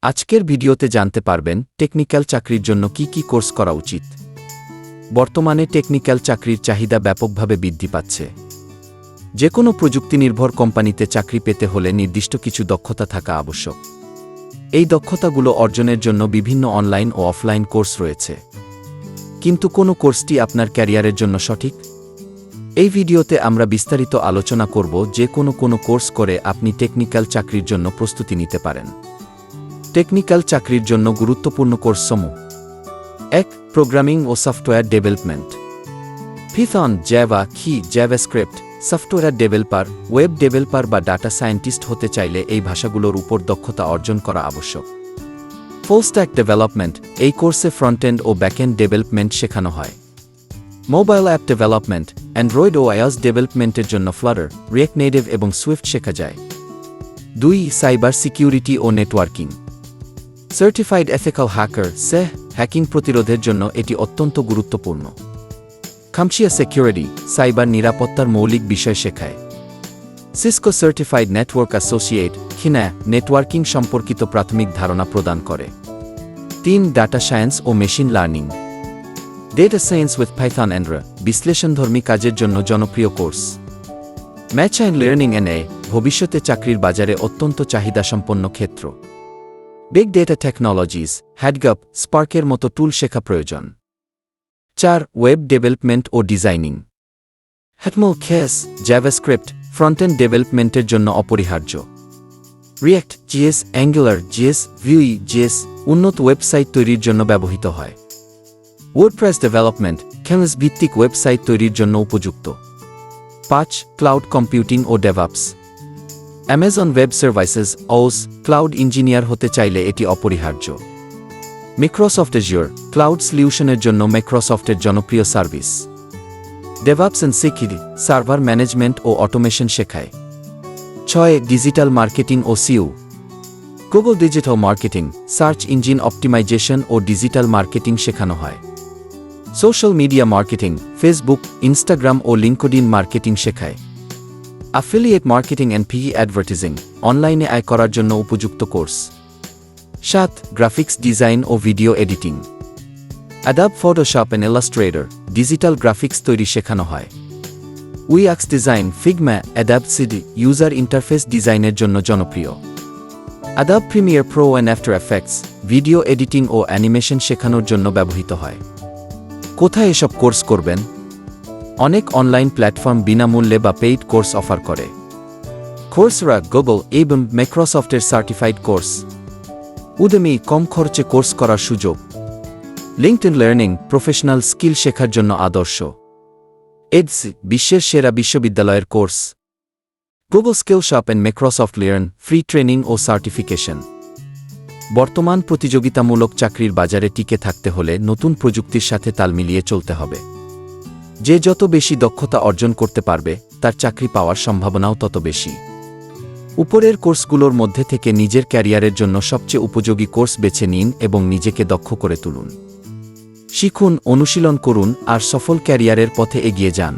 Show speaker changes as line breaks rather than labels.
আজকের ভিডিওতে জানতে পারবেন টেকনিক্যাল চাকরির জন্য কি কোর্স করা উচিত। বর্তমানে টেকনিক্যাল চাকরির চাহিদা ব্যাপকভাবে বৃদ্ধি পাচ্ছে। যে কোনো প্রযুক্তিনির্ভর কোম্পানিতে চাকরি পেতে হলে নির্দিষ্ট কিছু দক্ষতা থাকা আবশ্যক। এই দক্ষতাগুলো অর্জনের জন্য বিভিন্ন অনলাইন ও অফলাইন কোর্স রয়েছে। কিন্তু কোন কোর্সটি আপনার ক্যারিয়ারের জন্য সঠিক? এই ভিডিওতে আমরা বিস্তারিত আলোচনা করব যে কোন কোর্স করে আপনি টেকনিক্যাল চাকরির জন্য প্রস্তুতি নিতে পারেন। টেকনিক্যাল চাকরির জন্য গুরুত্বপূর্ণ কোর্সসমূহ: 1. প্রোগ্রামিং ও সফটওয়্যার ডেভেলপমেন্ট। পিথন, জাভা, কি, JavaScript. Software developer, web developer বা ডাটা সায়েন্টিস্ট হতে চাইলে এই ভাষাগুলোর উপর দক্ষতা অর্জন করা আবশ্যক। ফুল স্ট্যাক ডেভেলপমেন্ট, এই কোর্সে ফ্রন্টএন্ড ও ব্যাকএন্ড ডেভেলপমেন্ট শেখানো হয়। মোবাইল অ্যাপ ডেভেলপমেন্ট, অ্যান্ড্রয়েড ও আইওএস ডেভেলপমেন্টের জন্য ফ্লাটার, রিঅ্যাক্ট নেটিভ এবং সুইফট শেখা যায়। 2. সাইবার সিকিউরিটি ও networking. Certified ethical hacker, hacking প্রতিরোধের জন্য এটি অত্যন্ত গুরুত্বপূর্ণ। খামচিয়া সিকিউরিটি, সাইবার নিরাপত্তার মৌলিক বিষয় শেখায়। Cisco certified network associate, networking সম্পর্কিত প্রাথমিক ধারণা প্রদান করে। 3. ডাটা সায়েন্স ও machine learning. Data science with Python and বিশ্লেষণধর্মী কাজের জন্য জনপ্রিয় কোর্স। ম্যাশিন লার্নিং ভবিষ্যতে চাকরির বাজারে অত্যন্ত চাহিদাসম্পন্ন ক্ষেত্র। বিগ ডেটা টেকনোলজিস, হ্যাডগাপ, স্পার্কের মতো টুল শেখা প্রয়োজন। 4. ওয়েব ডেভেলপমেন্ট ও ডিজাইনিং। HTML, জাভাস্ক্রিপ্ট, ফ্রন্টএন্ড ডেভেলপমেন্টের জন্য অপরিহার্য। React JS, Angular JS, Vue JS উন্নত ওয়েবসাইট তৈরির জন্য ব্যবহৃত হয়। ওয়ার্ডপ্রেস ডেভেলপমেন্ট, ক্যানভাস ভিত্তিক ওয়েবসাইট তৈরির জন্য উপযুক্ত। 5. ক্লাউড কম্পিউটিং ও DevOps. Amazon web services, cloud engineer হতে চাইলে এটি অপরিহার্য। মাইক্রোসফট অ্যাজিওর, ক্লাউড সলিউশনের জন্য মাইক্রোসফটের জনপ্রিয় service. DevOps and security, server management ও অটোমেশন শেখায়। 6. ডিজিটাল মার্কেটিং ও SEO. Google digital marketing, search engine optimization ও ডিজিটাল মার্কেটিং শেখানো হয়। Social media marketing, Facebook, Instagram ও লিঙ্কডিন মার্কেটিং শেখায়। অ্যাফিলিয়েট মার্কেটিং অ্যান্ড অ্যাডভার্টাইজিং, অনলাইনে আয় করার জন্য উপযুক্ত কোর্স। 7. গ্রাফিক্স ডিজাইন ও video editing. Adobe Photoshop and Illustrator, digital graphics তৈরি শেখানো হয়। UX design, Figma, Adobe XD, user interface ডিজাইনের জন্য জনপ্রিয়। Adobe Premiere Pro and After Effects, video editing ও অ্যানিমেশন শেখানোর জন্য ব্যবহৃত হয়। কোথায় এসব কোর্স করবেন? অনেক অনলাইন প্ল্যাটফর্ম বিনামূল্যে বা পেইড কোর্স অফার করে। কোর্সেরা, গুগল এবং মাইক্রোসফটের সার্টিফাইড কোর্স। উদেমি, কম খরচে কোর্স করার সুযোগ। লিঙ্কডইন লার্নিং, প্রফেশনাল স্কিল শেখার জন্য আদর্শ। এডস, বিশ্বের সেরা বিশ্ববিদ্যালয়ের course. Google Skillshop and Microsoft Learn, free training ও সার্টিফিকেশন। বর্তমান প্রতিযোগিতামূলক চাকরির বাজারে টিকে থাকতে হলে নতুন প্রযুক্তির সাথে তাল মিলিয়ে চলতে হবে। যে যত বেশি দক্ষতা অর্জন করতে পারবে, তার চাকরি পাওয়ার সম্ভাবনাও তত বেশি। উপরের কোর্সগুলোর মধ্যে থেকে নিজের ক্যারিয়ারের জন্য সবচেয়ে উপযোগী কোর্স বেছে নিন এবং নিজেকে দক্ষ করে তুলুন। শিখুন, অনুশীলন করুন আর সফল ক্যারিয়ারের পথে এগিয়ে যান।